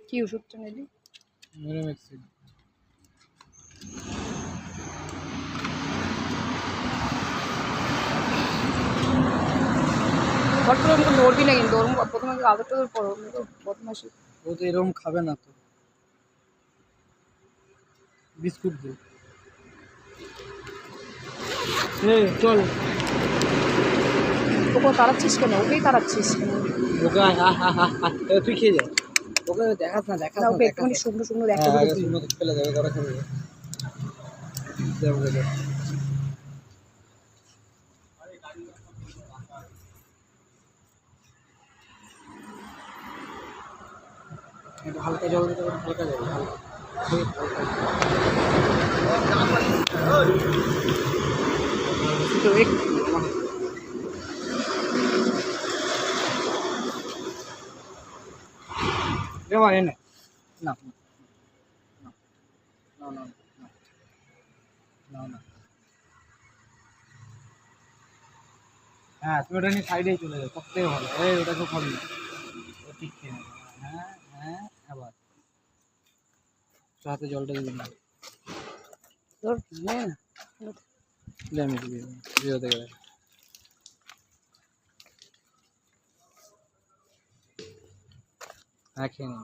কি ওষুধটা নিলি? মেরোমেক্সিন। হট করে আমাকে নড়বি না কিন্তু, ওরকম প্রথমে আদরটা তোর পড়ো, বদমাসি। ও তো এরকম খাবে না তো। বিস্কুট দে। চল। ওকে তাড়াচ্ছিস কেন? ওকেই তাড়াচ্ছিস কেন? ওকে তুই খেয়ে যা। ওকে দেখাস না, দেখাস না, না, ওকে দেখাস একটুখানি না। শুকনো শুকনো একটা হ্যাঁ, দুটো আগে দিই। শুকনো ফেলে দেবে, করা খাবে। দে ওকে দে। একটু হালকা জল দিতে পারেন, হালকা জল, হালকা। তো একটু দেওয়া এনে না না না না না। হ্যাঁ, তুমি ওটা নিয়ে সাইডেই চলে যাও, সব থেকে ভালো। এই ওটা তো খাবি না, ও ঠিক খেয়ে নেবে। হ্যাঁ হ্যাঁ, আবার হাতে জলটা দিবি না। ধর। নে না, দে আমি দিবি, ভিডিওতে গেলে। হ্যাঁ, খেয়ে নিন।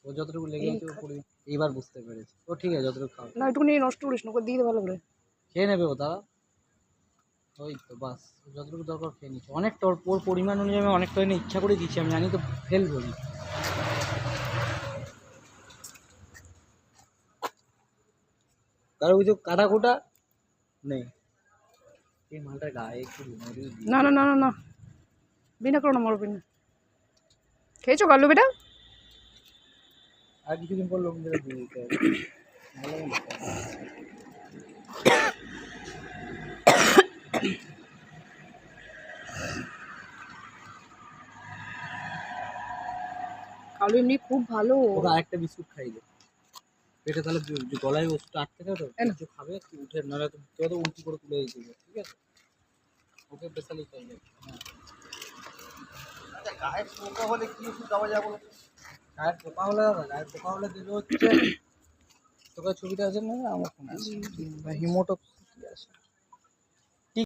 ও যতটুকু লেগে আছে ও পড়ে, এইবার বুঝতে পেরেছে। ও ঠিক আছে, যতটুকু খাও। না, একটুখানি নষ্ট করিস না, ওকে দিয়ে দে ভালো করে। খেয়ে নেবে ও তারা। ওই তো বাস, যতটুকু দরকার খেয়ে নিচ্ছে। অনেকটা ওর পরিমাণ অনুযায়ী আমি অনেকটা এনে ইচ্ছা করে দিচ্ছি, আমি জানি তো ফেলবো না। কারো কিছু কাটা কোটা নেই। এই মালটার গায়ে একটু না না না না না, বিনা করো না, মরবি না। খেয়েছো গাল্লু বেটা? আর কিছুদিন পর লোক দিয়ে দিতে হবে। ভালো মন্দ। কালু এমনি খুব ভালো। ওকে আরেকটা বিস্কুট খাইয়ে দে পেটে, তাহলে গলায় ওষুধটা আটকে থাকে তো, কিছু খাবে একটু উঠে, নাহলে তো কেউ তো উল্টি করে তুলে দিতে হবে, ঠিক আছে? ওকে স্পেশালি খাইয়ে দে। গায়ের পোকা হলে কি ওষুধ দেওয়া যাবে? গায়ের পোকা হলে দাদা, গায়ের পোকা হলে দেবে হচ্ছে, তোকে ছবিটা আছে না আমার ফোনে আছে, হিমোটক্স কি আছে।